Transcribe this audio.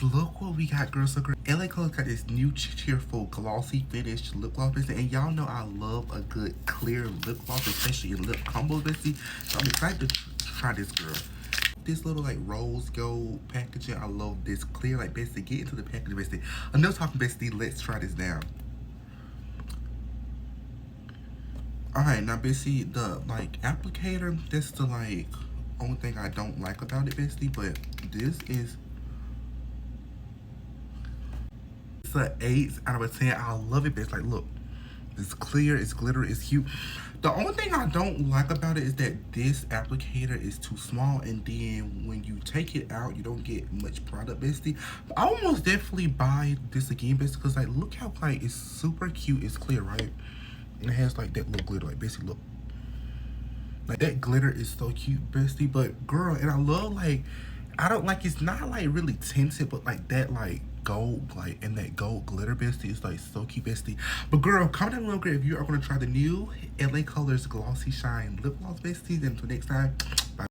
Look what we got, girls. So, girl, LA Colors got this new cheerful glossy finish lip gloss, bestie. And y'all know I love a good clear lip gloss, especially in lip combos, bestie. So I'm excited to try this, girl. This little like rose gold packaging, I love this clear. Like, bestie, get into the package, bestie. Enough talking, bestie. Let's try this now. Alright, now, bestie, the like applicator, that's the like only thing I don't like about it, bestie. But this is it's an 8 out of 10. I love it, but it's like, look, it's clear, it's glitter, it's cute. The only thing I don't like about it is that this applicator is too small, and then when you take it out, you don't get much product, bestie. But I almost definitely buy this again, bestie, because like, look how like it's super cute, it's clear, right? And it has like that little glitter, like, bestie, look. Like, that glitter is so cute, bestie. But girl, and I love like, I don't like, it's not like really tinted, but like that like gold, like, and that gold glitter, bestie, is like so cute, bestie. But girl, comment down below, girl, if you are gonna try the new LA Colors Glossy Shine Lip Gloss, bestie. Until next time, bye.